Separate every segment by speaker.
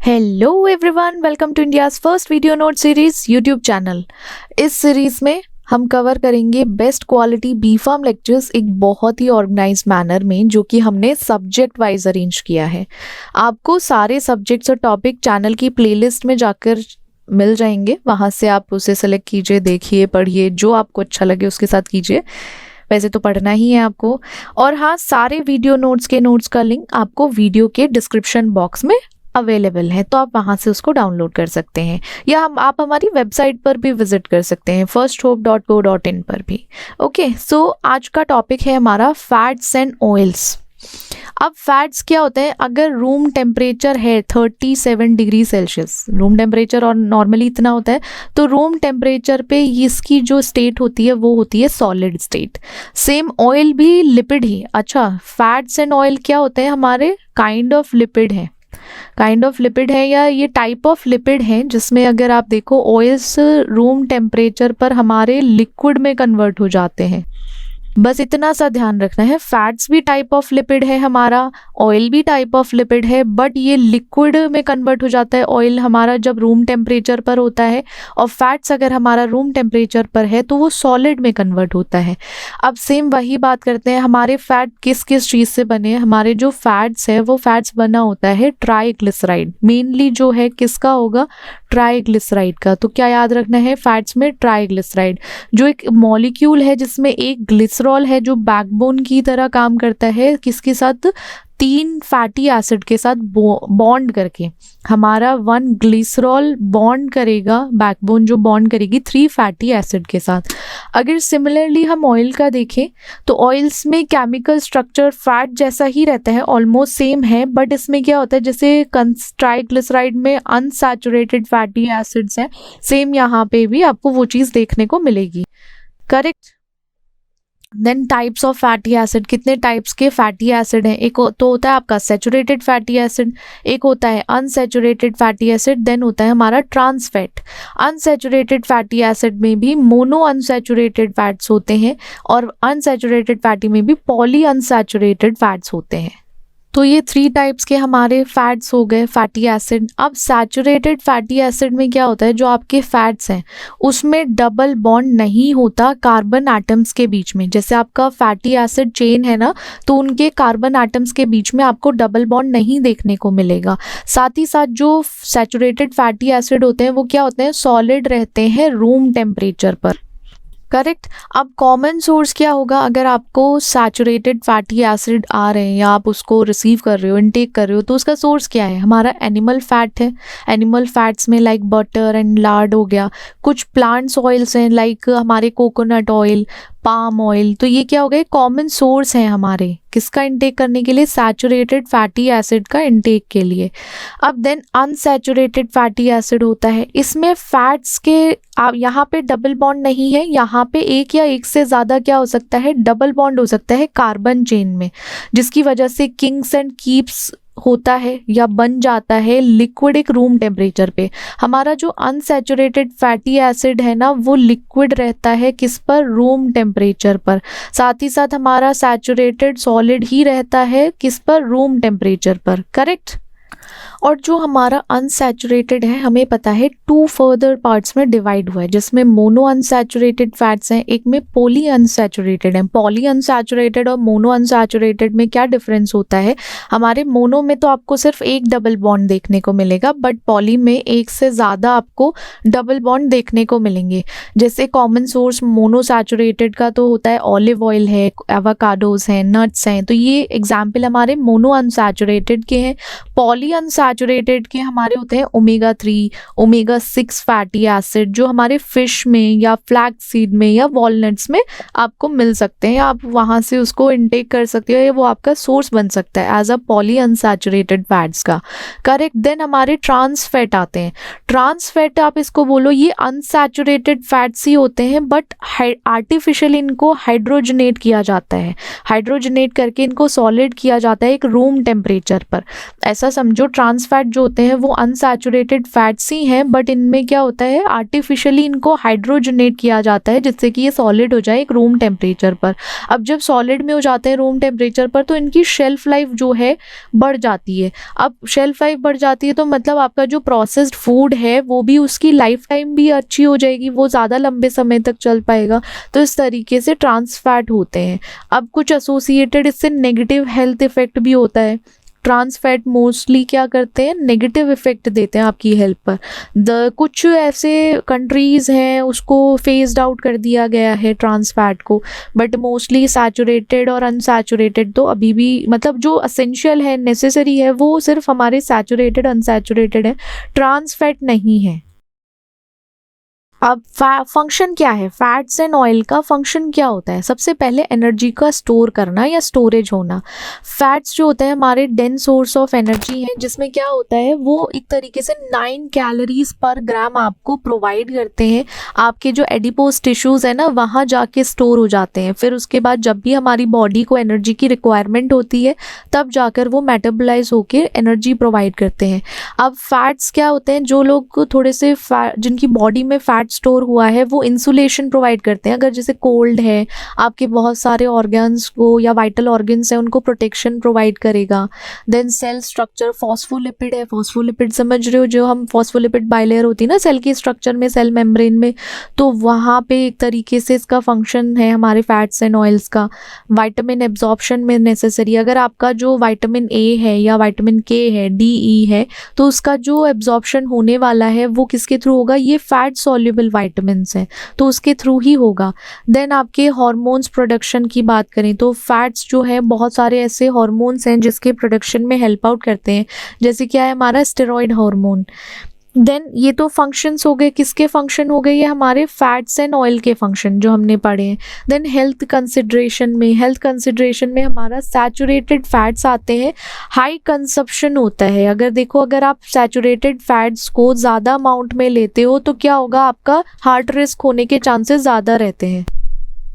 Speaker 1: Hello everyone, welcome to India's first video note series YouTube channel. इस series में हम cover करेंगे best quality B pharm lectures एक बहुत ही ऑर्गेनाइज मैनर में, जो कि हमने सब्जेक्ट वाइज अरेंज किया है। आपको सारे सब्जेक्ट्स और टॉपिक चैनल की प्लेलिस्ट में जाकर मिल जाएंगे, वहाँ से आप उसे सेलेक्ट कीजिए, देखिए, पढ़िए, जो आपको अच्छा लगे उसके साथ कीजिए। वैसे तो पढ़ना ही है आपको। और हाँ, सारे वीडियो नोट्स के नोट्स का लिंक आपको वीडियो के डिस्क्रिप्शन बॉक्स में अवेलेबल है, तो आप वहाँ से उसको डाउनलोड कर सकते हैं, या आप हमारी वेबसाइट पर भी विजिट कर सकते हैं, firsthope.co.in पर भी। ओके, सो आज का टॉपिक है हमारा फैट्स एंड ऑयल्स। अब फैट्स क्या होते हैं? अगर रूम टेम्परेचर है 37 डिग्री सेल्सियस, रूम टेम्परेचर और नॉर्मली इतना होता है, तो रूम टेम्परेचर पे इसकी जो स्टेट होती है वो होती है सॉलिड स्टेट। सेम ऑयल भी लिपिड ही। अच्छा, फैट्स एंड ऑयल क्या होते हैं? हमारे काइंड ऑफ लिपिड है, या ये टाइप ऑफ लिपिड है, जिसमें अगर आप देखो ऑयल्स रूम टेम्परेचर पर हमारे लिक्विड में कन्वर्ट हो जाते हैं। बस इतना सा ध्यान रखना है। फैट्स भी टाइप ऑफ लिपिड है हमारा, ऑयल भी टाइप ऑफ लिपिड है, बट ये लिक्विड में कन्वर्ट हो जाता है ऑयल हमारा जब रूम टेम्परेचर पर होता है, और फैट्स अगर हमारा रूम टेम्परेचर पर है तो वो सॉलिड में कन्वर्ट होता है। अब सेम वही बात करते हैं, हमारे फैट किस किस चीज़ से बने हैं? हमारे जो फैट्स है वो फैट्स बना होता है ट्राइग्लिसराइड, मेनली जो है किसका होगा? ट्राइग्लिसराइड का। तो क्या याद रखना है? फैट्स में ट्राइग्लिसराइड जो एक मॉलिक्यूल है, जिसमें एक ग्लिसरॉल है जो बैकबोन की तरह काम करता है, किसके साथ? 3 फैटी एसिड के साथ बॉन्ड करके हमारा 1 ग्लिसरॉल बॉन्ड करेगा, बैकबोन जो बॉन्ड करेगी 3 फैटी एसिड के साथ। अगर सिमिलरली हम ऑयल का देखें तो ऑयल्स में केमिकल स्ट्रक्चर फैट जैसा ही रहता है, ऑलमोस्ट सेम है, बट इसमें क्या होता है, जैसे ट्राइग्लिसराइड में अनसैचुरेटेड फैटी एसिड्स हैं, सेम यहाँ पे भी आपको वो चीज़ देखने को मिलेगी। Correct. Then types of fatty acid, कितने टाइप्स के फैटी एसिड हैं? एक तो होता है आपका सैचुरेटेड फैटी एसिड, एक होता है अनसैचुरेटेड फैटी एसिड, देन होता है हमारा trans fat. Unsaturated fatty acid में भी मोनो अनसैचुरेटेड फैट्स होते हैं, और अनसैचुरेटेड फैटी में भी पॉली अनसैचुरेटेड फैट्स होते हैं। तो ये 3 टाइप्स के हमारे फैट्स हो गए फैटी एसिड। अब सैचुरेटेड फैटी एसिड में क्या होता है? जो आपके फैट्स हैं उसमें डबल बॉन्ड नहीं होता कार्बन एटम्स के बीच में। जैसे आपका फैटी एसिड चेन है ना, तो उनके कार्बन एटम्स के बीच में आपको डबल बॉन्ड नहीं देखने को मिलेगा। साथ ही साथ जो सैचुरेटेड फैटी एसिड होते हैं वो क्या होते हैं? सॉलिड रहते हैं रूम टेम्परेचर पर। करेक्ट। अब कॉमन सोर्स क्या होगा? अगर आपको सैचुरेटेड फैटी एसिड आ रहे हैं, या आप उसको रिसीव कर रहे हो, इनटेक कर रहे हो, तो उसका सोर्स क्या है? हमारा एनिमल फैट है। एनिमल फैट्स में लाइक बटर एंड लार्ड हो गया, कुछ प्लांट्स ऑयल्स हैं लाइक हमारे कोकोनट ऑयल, पाम ऑयल। तो ये क्या हो गए? कॉमन सोर्स हैं हमारे किसका इनटेक करने के लिए? सैचुरेटेड फैटी एसिड का इनटेक के लिए। अब देन अनसैचुरेटेड फैटी एसिड होता है, इसमें फैट्स के आप यहाँ पे डबल बॉन्ड नहीं है, यहाँ पे एक या एक से ज़्यादा क्या हो सकता है? डबल बॉन्ड हो सकता है कार्बन चेन में, जिसकी वजह से किंग्स एंड कीप्स होता है या बन जाता है लिक्विड एक रूम टेम्परेचर पे। हमारा जो अनसैचुरेटेड फैटी एसिड है ना, वो लिक्विड रहता है किस पर? रूम टेम्परेचर पर। साथ ही साथ हमारा सैचुरेटेड सॉलिड ही रहता है किस पर? रूम टेम्परेचर पर। करेक्ट। और जो हमारा अनसैचुरेटेड है, हमें पता है 2 फर्दर पार्ट्स में डिवाइड हुआ है, जिसमें मोनो अनसैचुरेटेड फैट्स हैं, एक में पॉली अनसैचुरेटेड है। पॉली अनसैचुरेटेड और मोनो अनसैचुरेटेड में क्या डिफरेंस होता है? हमारे मोनो में तो आपको सिर्फ एक डबल बॉन्ड देखने को मिलेगा, बट पॉली में एक से ज़्यादा आपको डबल बॉन्ड देखने को मिलेंगे। जैसे कॉमन सोर्स मोनो सैचुरेटेड का तो होता है ऑलिव ऑयल है, एवोकाडोज हैं, नट्स हैं, तो ये एग्जाम्पल हमारे मोनो अनसैचुरेटेड के हैं। पॉली अनसैचुरेटेड के हमारे होते हैं ओमेगा 3, ओमेगा 6 फैटी एसिड, जो हमारे फिश में या फ्लैक्स सीड में या वॉलनट्स में आपको मिल सकते हैं। आप वहाँ से उसको इनटेक कर सकते हो, या वो आपका सोर्स बन सकता है as a poly unsaturated fats का। करेक्ट। देन हमारे ट्रांस फैट आते हैं। ट्रांस फैट आप इसको बोलो, ये अनसैचुरेटेड फैट्स ही होते हैं, बट आर्टिफिशियल इनको हाइड्रोजनेट किया जाता है, हाइड्रोजनेट करके इनको सॉलिड किया जाता है एक रूम टेम्परेचर पर। ऐसा समझ समझो ट्रांस फैट जो होते हैं वो अनसैचुरेटेड फैट्स ही हैं, बट इनमें क्या होता है आर्टिफिशियली इनको हाइड्रोजनेट किया जाता है जिससे कि ये सॉलिड हो जाए एक रूम टेम्परेचर पर। अब जब सॉलिड में हो जाते हैं रूम टेम्परेचर पर तो इनकी शेल्फ लाइफ जो है बढ़ जाती है। अब शेल्फ लाइफ बढ़ जाती है तो मतलब आपका जो प्रोसेस्ड फूड है वो भी उसकी लाइफ टाइम भी अच्छी हो जाएगी, वो ज़्यादा लंबे समय तक चल पाएगा। तो इस तरीके से ट्रांस फैट होते हैं। अब कुछ एसोसिएटेड इससे नेगेटिव हेल्थ इफेक्ट भी होता है। ट्रांस फैट मोस्टली क्या करते हैं, नेगेटिव इफेक्ट देते हैं आपकी हेल्थ पर। कुछ ऐसे कंट्रीज़ हैं उसको फेस्ड आउट कर दिया गया है ट्रांस फैट को, बट मोस्टली सैचुरेटेड और अनसैचुरेटेड तो अभी भी मतलब जो असेंशियल है, नेसेसरी है, वो सिर्फ हमारे सैचुरेटेड अनसैचुरेटेड है, ट्रांस फैट नहीं है। अब फंक्शन क्या है, फैट्स एंड ऑयल का फंक्शन क्या होता है? सबसे पहले एनर्जी का स्टोर करना या स्टोरेज होना। फैट्स जो होते हैं हमारे डेंस सोर्स ऑफ एनर्जी है, जिसमें क्या होता है वो एक तरीके से 9 कैलोरीज पर ग्राम आपको प्रोवाइड करते हैं। आपके जो एडिपोज टिश्यूज है ना वहाँ जाके स्टोर हो जाते हैं। फिर उसके बाद जब भी हमारी बॉडी को एनर्जी की रिक्वायरमेंट होती है तब जाकर वो मेटाबोलाइज होकर एनर्जी प्रोवाइड करते हैं। अब फैट्स क्या होते हैं, जो लोग थोड़े से जिनकी बॉडी में फैट स्टोर हुआ है वो इंसुलेशन प्रोवाइड करते हैं। अगर जैसे कोल्ड है, आपके बहुत सारे ऑर्गन्स को या वाइटल ऑर्गन्स हैं उनको प्रोटेक्शन प्रोवाइड करेगा। देन सेल स्ट्रक्चर, फॉस्फोलिपिड है, फॉस्फोलिपिड समझ रहे हो, जो हम फॉस्फोलिपिड बाइलेयर होती है ना सेल की स्ट्रक्चर में, सेल मेम्ब्रेन में, तो वहाँ पे एक तरीके से इसका फंक्शन है हमारे फैट्स एंड ऑयल्स का। वाइटामिन एब्जॉर्प्शन में नेसेसरी, अगर आपका जो वाइटामिन ए है या वाइटामिन के है, DE है, तो उसका जो एब्जॉर्प्शन होने वाला है वो किसके थ्रू होगा, ये फैट सॉल्युबल विटामिन्स हैं तो उसके थ्रू ही होगा। देन आपके हार्मोन्स प्रोडक्शन की बात करें तो फैट्स जो है बहुत सारे ऐसे हार्मोन्स हैं जिसके प्रोडक्शन में हेल्प आउट करते हैं, जैसे क्या है हमारा स्टेरॉइड हार्मोन। देन ये तो फंक्शंस हो गए, किसके फंक्शन हो गए, ये हमारे फैट्स एंड ऑयल के फंक्शन जो हमने पढ़े हैं। देन हेल्थ कंसिडरेशन में हमारा सैचुरेटेड फैट्स आते हैं, हाई कंजप्शन होता है। अगर देखो अगर आप सैचुरेटेड फैट्स को ज़्यादा अमाउंट में लेते हो तो क्या होगा, आपका हार्ट रिस्क होने के चांसेस ज़्यादा रहते हैं।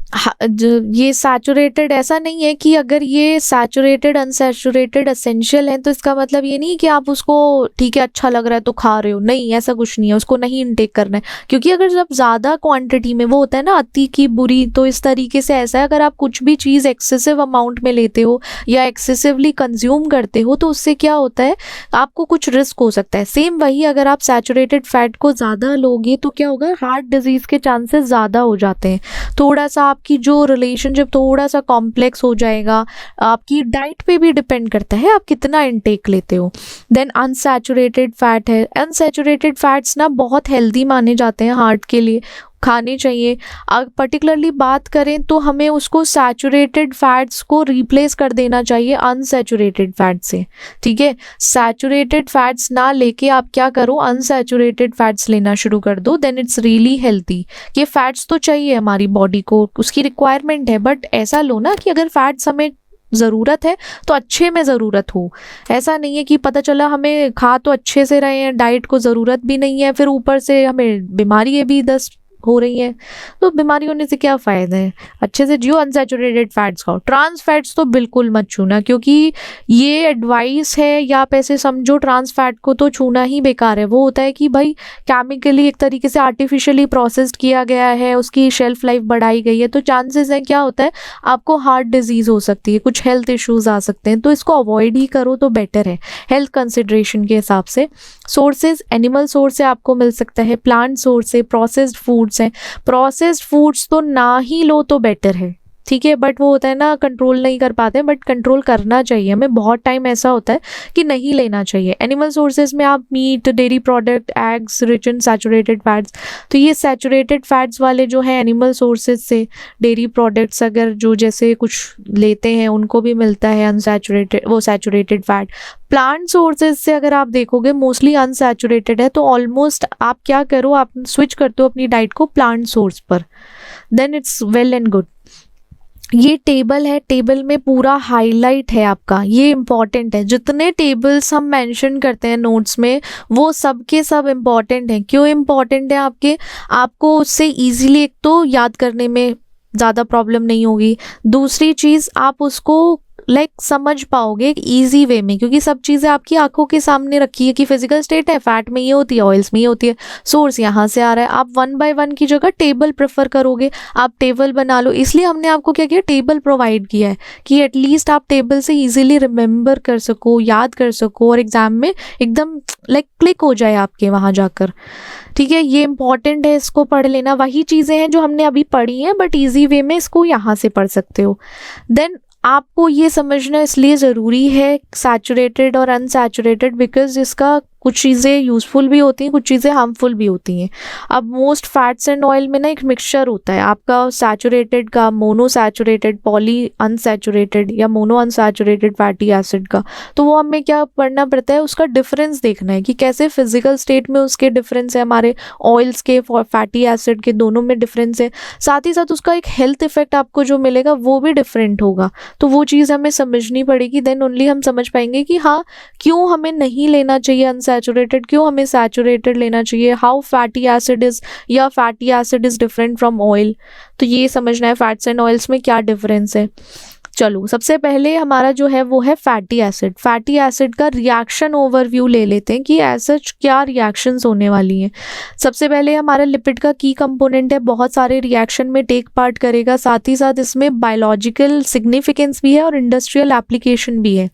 Speaker 1: ये सैचुरेटेड ऐसा नहीं है कि अगर ये सैचुरेटेड अनसैचुरेटेड एसेंशियल है तो इसका मतलब ये नहीं कि आप उसको ठीक है अच्छा लग रहा है तो खा रहे हो, नहीं ऐसा कुछ नहीं है, उसको नहीं इनटेक करना है। क्योंकि अगर जब ज़्यादा क्वांटिटी में, वो होता है ना अति की बुरी, तो इस तरीके से ऐसा है अगर आप कुछ भी चीज़ एक्सेसिव अमाउंट में लेते हो या एक्सेसिवली कंज्यूम करते हो तो उससे क्या होता है आपको कुछ रिस्क हो सकता है। सेम वही अगर आप सैचुरेटेड फैट को ज़्यादा लोगे तो क्या होगा, हार्ट डिजीज़ के चांसेस ज़्यादा हो जाते हैं। थोड़ा सा आपकी जो रिलेशनशिप थोड़ा सा कॉम्प्लेक्स हो जाएगा। आपकी डाइट पे भी डिपेंड करता है आप कितना इनटेक लेते हो। देन अनसैचुरेटेड फैट है, अनसैचुरेटेड फैट्स ना बहुत हेल्दी माने जाते हैं, हार्ट के लिए खाने चाहिए। अगर पर्टिकुलरली बात करें तो हमें उसको सैचुरेटेड फैट्स को रिप्लेस कर देना चाहिए अनसैचुरेटेड फैट से, ठीक है। सैचुरेटेड फैट्स ना लेके आप क्या करो, अनसैचुरेटेड फैट्स लेना शुरू कर दो, देन इट्स रियली हेल्दी। ये फैट्स तो चाहिए हमारी बॉडी को, उसकी रिक्वायरमेंट है, बट ऐसा लो ना कि अगर फैट्स हमें ज़रूरत है तो अच्छे में ज़रूरत हो। ऐसा नहीं है कि पता चला हमें खा तो अच्छे से रहे हैं, डाइट को ज़रूरत भी नहीं है, फिर ऊपर से हमें बीमारी भी 10 हो रही है, तो बीमारी होने से क्या फ़ायदा है। अच्छे से जियो, अनसैचुरेटेड फैट्स खाओ। ट्रांस फैट्स तो बिल्कुल मत छूना, क्योंकि ये एडवाइस है, या आप ऐसे समझो ट्रांस फैट को तो छूना ही बेकार है। वो होता है कि भाई केमिकली एक तरीके से आर्टिफिशियली प्रोसेस्ड किया गया है, उसकी शेल्फ लाइफ बढ़ाई गई है, तो चांसेस है क्या होता है आपको हार्ट डिजीज़ हो सकती है, कुछ हेल्थ इश्यूज आ सकते हैं, तो इसको अवॉइड ही करो तो बेटर है हेल्थ कंसिडरेशन के हिसाब से। सोर्सेज एनिमल सोर्स से आपको मिल सकता है, प्लांट सोर्स से, प्रोसेस्ड फूड्स हैं। प्रोसेस्ड फूड्स तो ना ही लो तो बेटर है, ठीक है, बट वो होता है ना कंट्रोल नहीं कर पाते, बट कंट्रोल करना चाहिए हमें। बहुत टाइम ऐसा होता है कि नहीं लेना चाहिए। एनिमल सोर्सेज में आप meat, dairy product, eggs rich in saturated fats, तो ये सैचुरेटेड फैट्स वाले जो है एनिमल सोर्सेज से, डेयरी प्रोडक्ट्स अगर जो जैसे कुछ लेते हैं उनको भी मिलता है अनसैचुरेटेड, वो सैचुरेटेड फैट। प्लांट सोर्सेज से अगर आप देखोगे मोस्टली अनसैचुरेटेड है, तो ऑलमोस्ट आप क्या करो, आप स्विच करते हो अपनी डाइट को प्लांट सोर्स पर, then it's well and good. ये टेबल है, टेबल में पूरा हाईलाइट है आपका, ये इम्पॉर्टेंट है। जितने टेबल्स हम मेंशन करते हैं नोट्स में वो सब के सब इम्पॉर्टेंट हैं। क्यों इम्पॉर्टेंट है आपको उससे इजीली एक तो याद करने में ज़्यादा प्रॉब्लम नहीं होगी, दूसरी चीज़ आप उसको समझ पाओगे एक ईजी वे में, क्योंकि सब चीज़ें आपकी आंखों के सामने रखी है कि फिजिकल स्टेट है, फैट में ये होती है, ऑयल्स में ये होती है, सोर्स यहाँ से आ रहा है। आप 1 बाय 1 की जगह टेबल प्रेफर करोगे, आप टेबल बना लो। इसलिए हमने आपको क्या किया, टेबल प्रोवाइड किया है कि एटलीस्ट आप टेबल से इजीली रिमेंबर कर सको, याद कर सको, और एग्जाम में एकदम क्लिक हो जाए आपके वहाँ जाकर। ठीक है, ये इंपॉर्टेंट है, इसको पढ़ लेना। वही चीज़ें हैं जो हमने अभी पढ़ी हैं, बट इजी वे में इसको यहाँ से पढ़ सकते हो। देन आपको ये समझना इसलिए ज़रूरी है सैचुरेटेड और अनसैचुरेटेड, बिकॉज इसका कुछ चीज़ें यूज़फुल भी होती हैं, कुछ चीज़ें हार्मफुल भी होती हैं। अब मोस्ट फैट्स एंड ऑयल में ना एक मिक्सचर होता है आपका सैचुरेटेड का, मोनोसैचुरेटेड, पॉली अनसैचुरेटेड या मोनो अनसैचुरेटेड फैटी एसिड का। तो वो हमें क्या पढ़ना पड़ता है, उसका डिफरेंस देखना है कि कैसे फिजिकल स्टेट में उसके डिफरेंस है, हमारे ऑयल्स के फैटी एसिड के, दोनों में डिफरेंस है। साथ ही साथ उसका एक हेल्थ इफेक्ट आपको जो मिलेगा वो भी डिफरेंट होगा। तो वो चीज़ हमें समझनी पड़ेगी, देन ओनली हम समझ पाएंगे कि हाँ क्यों हमें नहीं लेना चाहिए अनसैचुरेटेड, क्यों हमें सैचुरेटेड लेना चाहिए, हाउ फैटी एसिड इज या fatty acid is different from oil. तो ये समझना है फैट्स एंड ऑयल्स में क्या डिफरेंस है। चलो सबसे पहले हमारा जो है वो है फैटी एसिड। फैटी एसिड का रिएक्शन ओवरव्यू ले लेते हैं कि ऐसा क्या रिएक्शंस होने वाली हैं। सबसे पहले हमारा लिपिड का की कंपोनेंट है, बहुत सारे रिएक्शन में टेक पार्ट करेगा, साथ ही साथ इसमें बायोलॉजिकल सिग्निफिकेंस भी है और इंडस्ट्रियल एप्लीकेशन भी है।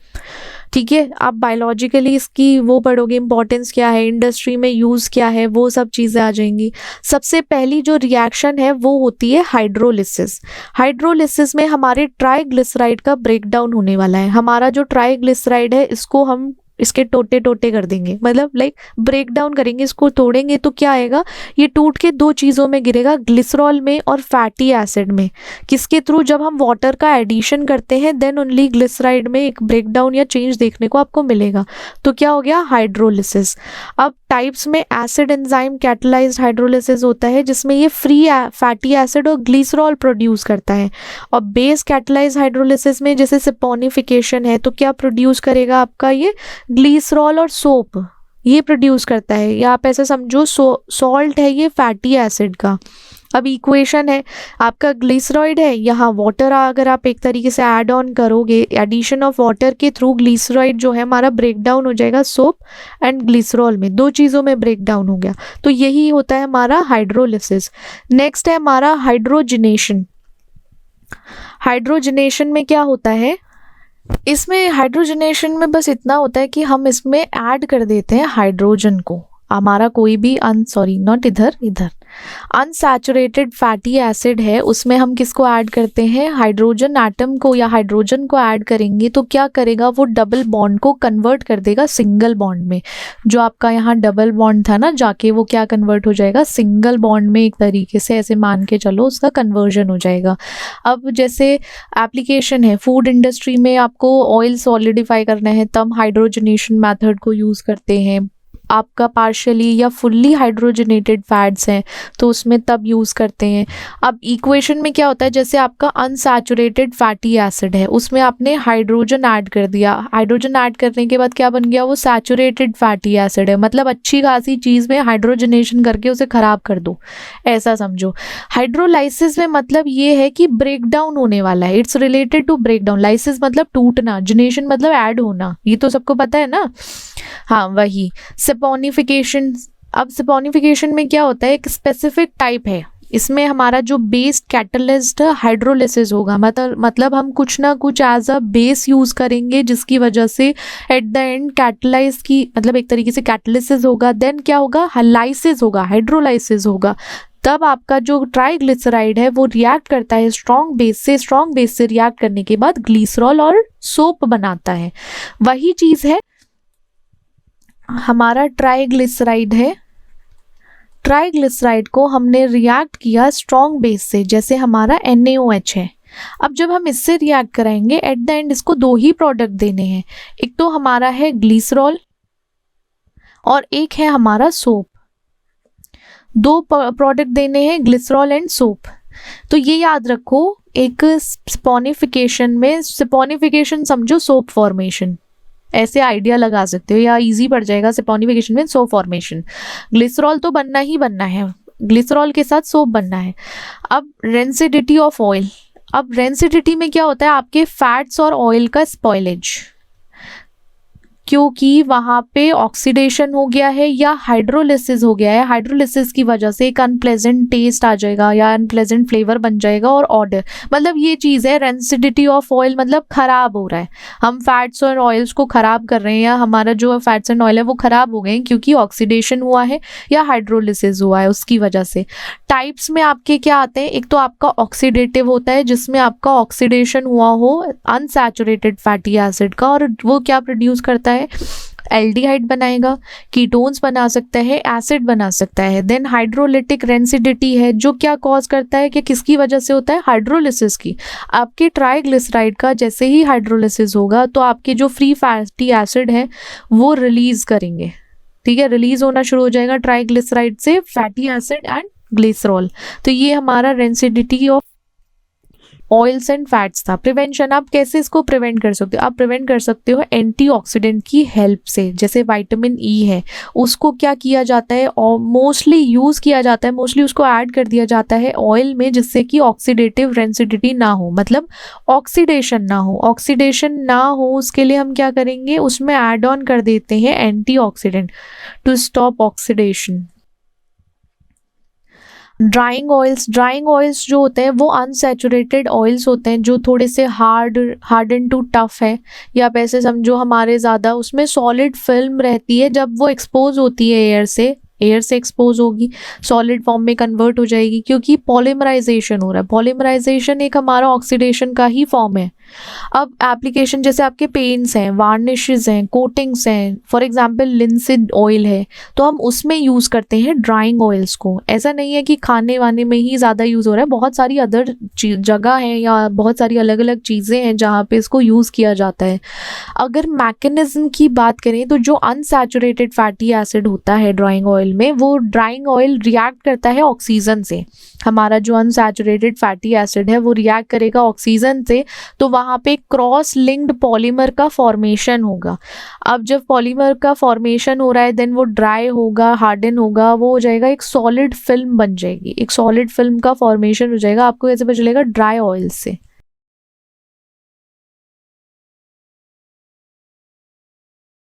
Speaker 1: ठीक है, आप बायोलॉजिकली इसकी वो पढ़ोगे इंपॉर्टेंस क्या है, इंडस्ट्री में यूज़ क्या है, वो सब चीज़ें आ जाएंगी। सबसे पहली जो रिएक्शन है वो होती है हाइड्रोलिसिस। हाइड्रोलिसिस में हमारे ट्राइग्लिसराइड का ब्रेकडाउन होने वाला है। हमारा जो ट्राइग्लिसराइड है इसको हम इसके टोटे टोटे कर देंगे, मतलब ब्रेक डाउन करेंगे, इसको तोड़ेंगे तो क्या आएगा, ये टूट के दो चीज़ों में गिरेगा, ग्लिसरॉल में और फैटी एसिड में। किसके थ्रू, जब हम वाटर का एडिशन करते हैं देन ओनली ग्लिसराइड में एक ब्रेक डाउन या चेंज देखने को आपको मिलेगा। तो क्या हो गया, हाइड्रोलिसिस। अब टाइप्स में एसिड एंजाइम कैटलाइज्ड हाइड्रोलिसिस होता है जिसमें ये फ्री फैटी एसिड और ग्लिसरॉल प्रोड्यूस करता है। और बेस कैटलाइज्ड हाइड्रोलिसिस में जैसे सपोनिफिकेशन है तो क्या प्रोड्यूस करेगा आपका, ये ग्लिसरॉल और सोप ये प्रोड्यूस करता है, या आप ऐसा समझो सॉल्ट है ये फैटी एसिड का। अब इक्वेशन है आपका, ग्लिसरॉइड है, यहाँ वाटर अगर आप एक तरीके से ऐड ऑन करोगे, एडिशन ऑफ वाटर के थ्रू ग्लिसरॉइड जो है हमारा ब्रेक डाउन हो जाएगा सोप एंड ग्लिसरॉल में, दो चीज़ों में ब्रेक डाउन हो गया। तो यही होता है हमारा हाइड्रोलिसिस। नेक्स्ट है हमारा हाइड्रोजनेशन। हाइड्रोजनेशन में क्या होता है, इसमें हाइड्रोजनेशन में बस इतना होता है कि हम इसमें ऐड कर देते हैं हाइड्रोजन को, हमारा कोई भी इधर अनसैचुरेटेड फैटी एसिड है उसमें हम किसको ऐड करते हैं, हाइड्रोजन एटम को या हाइड्रोजन को ऐड करेंगे तो क्या करेगा, वो डबल बॉन्ड को कन्वर्ट कर देगा सिंगल बॉन्ड में। जो आपका यहाँ डबल बॉन्ड था ना, जाके वो क्या कन्वर्ट हो जाएगा सिंगल बॉन्ड में, एक तरीके से ऐसे मान के चलो उसका कन्वर्जन हो जाएगा। अब जैसे एप्लीकेशन है फूड इंडस्ट्री में, आपको ऑयल सॉलिडिफाई करना है तब हाइड्रोजनेशन मेथड को यूज़ करते हैं। आपका पार्शियली या फुल्ली हाइड्रोजनेटेड फैट्स हैं तो उसमें तब यूज़ करते हैं। अब इक्वेशन में क्या होता है, जैसे आपका अनसैचुरेटेड फैटी एसिड है उसमें आपने हाइड्रोजन ऐड कर दिया, हाइड्रोजन ऐड करने के बाद क्या बन गया, वो सैचुरेटेड फैटी एसिड है। मतलब अच्छी खासी चीज़ में हाइड्रोजनेशन करके उसे ख़राब कर दो, ऐसा समझो। हाइड्रोलाइसिस में मतलब ये है कि ब्रेक डाउन होने वाला है, it's related to break down. Lysis मतलब टूटना, जनेशन मतलब ऐड होना, ये तो सबको पता है ना। हाँ वही सपोनिफिकेशन। अब सपोनिफिकेशन में क्या होता है, एक स्पेसिफिक टाइप है, इसमें हमारा जो बेस कैटलिस्ट हाइड्रोलिसिस होगा, मतलब हम कुछ ना कुछ एज अ बेस यूज़ करेंगे जिसकी वजह से एट द एंड कैटलाइज की मतलब एक तरीके से कैटलिसिस होगा, देन क्या होगा, लाइसिस होगा, हाइड्रोलाइसिस होगा। तब आपका जो ट्राइग्लिसराइड है वो रिएक्ट करता है स्ट्रॉन्ग बेस से रिएक्ट करने के बाद ग्लिसरॉल और सोप बनाता है। वही चीज़ है हमारा ट्राइग्लिसराइड है, ट्राइग्लिसराइड को हमने रिएक्ट किया स्ट्रॉन्ग बेस से, जैसे हमारा NaOH है। अब जब हम इससे रिएक्ट कराएंगे एट द एंड इसको दो ही प्रोडक्ट देने हैं, एक तो हमारा है ग्लिसरॉल और एक है हमारा सोप। दो प्रोडक्ट देने हैं, ग्लिसरॉल एंड सोप। तो ये याद रखो, एक सपोनिफिकेशन में, सपोनिफिकेशन समझो सोप फॉर्मेशन, ऐसे आइडिया लगा सकते हो या इजी पड़ जाएगा। सपोनिफिकेशन में सोप फॉर्मेशन, ग्लिसरॉल तो बनना ही बनना है, ग्लिसरॉल के साथ सोप बनना है। अब रेंसिडिटी ऑफ ऑयल, अब रेंसिडिटी में क्या होता है, आपके फैट्स और ऑयल का स्पॉइलेज, क्योंकि वहाँ पे ऑक्सीडेशन हो गया है या हाइड्रोलिसिस हो गया है। हाइड्रोलिसिस की वजह से एक अनप्लेजेंट टेस्ट आ जाएगा या अनप्लेजेंट फ्लेवर बन जाएगा और ऑर्डर, मतलब ये चीज़ है रेंसिडिटी ऑफ ऑयल, मतलब खराब हो रहा है, हम फैट्स और ऑयल्स को खराब कर रहे हैं या हमारा जो फैट्स एंड ऑयल है वो खराब हो गए हैं क्योंकि ऑक्सीडेशन हुआ है या हाइड्रोलिसिस हुआ है उसकी वजह से। टाइप्स में आपके क्या आते हैं, एक तो आपका ऑक्सीडेटिव होता है जिसमें आपका ऑक्सीडेशन हुआ हो अनसैचुरेटेड फैटी एसिड का, और वो क्या प्रोड्यूस करता है, एल्डिहाइड बनाएगा, कीटोन्स बना सकता है, एसिड बना सकता है। देन हाइड्रोलिटिक रेंसिडिटी है जो क्या कॉज करता है कि किसकी वजह से होता है, हाइड्रोलिसिस की। आपके ट्राइग्लिसराइड का जैसे ही हाइड्रोलिसिस होगा तो आपके जो फ्री फैटी एसिड है वो रिलीज करेंगे, ठीक है, रिलीज होना शुरू हो जाएगा ट्राइग्लिसराइड से फैटी एसिड एंड ग्लिसरॉल। तो ये हमारा rancidity of oils and fats था। प्रिवेंशन, आप कैसे इसको प्रिवेंट कर सकते हो, आप प्रिवेंट कर सकते हो एंटीऑक्सीडेंट की हेल्प से, जैसे विटामिन ई है उसको क्या किया जाता है और मोस्टली यूज़ किया जाता है, मोस्टली उसको ऐड कर दिया जाता है ऑयल में जिससे कि ऑक्सीडेटिव रेंसिडिटी ना हो, मतलब ऑक्सीडेशन ना हो। ऑक्सीडेशन ना हो उसके लिए हम क्या करेंगे, उसमें ऐड ऑन कर देते हैं antioxidant to stop oxidation. Drying oils जो होते हैं वो अनसैचुरेटेड ऑयल्स होते हैं जो थोड़े से हार्ड एंड टू टफ है, या आप ऐसे समझो हमारे ज़्यादा उसमें सॉलिड फिल्म रहती है, जब वो एक्सपोज होती है एयर से एक्सपोज होगी सॉलिड फॉर्म में कन्वर्ट हो जाएगी क्योंकि पॉलीमराइजेशन हो रहा है। पॉलीमराइजेशन एक हमारा ऑक्सीडेशन का ही फॉर्म है। अब एप्लीकेशन जैसे आपके पेंट्स हैं, वार्निशेस हैं, कोटिंग्स हैं, फॉर एग्जांपल लिंसिड ऑयल है तो हम उसमें यूज़ करते हैं ड्राइंग ऑयल्स को। ऐसा नहीं है कि खाने वाने में ही ज़्यादा यूज़ हो रहा है, बहुत सारी अदर जगह हैं या बहुत सारी अलग अलग चीज़ें हैं जहाँ पे इसको यूज़ किया जाता है। अगर मैकेनिज्म की बात करें तो जो अनसैचुरेटेड फैटी एसिड होता है ड्राइंग ऑयल में, वो ड्राइंग ऑयल रिएक्ट करता है ऑक्सीजन से। हमारा जो अनसैचुरेटेड फैटी एसिड है वो रिएक्ट करेगा ऑक्सीजन से, तो वहाँ पे क्रॉस लिंक्ड पॉलीमर का फॉर्मेशन होगा। अब जब पॉलीमर का फॉर्मेशन हो रहा है देन वो ड्राई होगा, हार्डन होगा, वो हो जाएगा एक सॉलिड फिल्म बन जाएगी, एक सॉलिड फिल्म का फॉर्मेशन हो जाएगा। आपको कैसे पता चलेगा, ड्राई ऑयल से।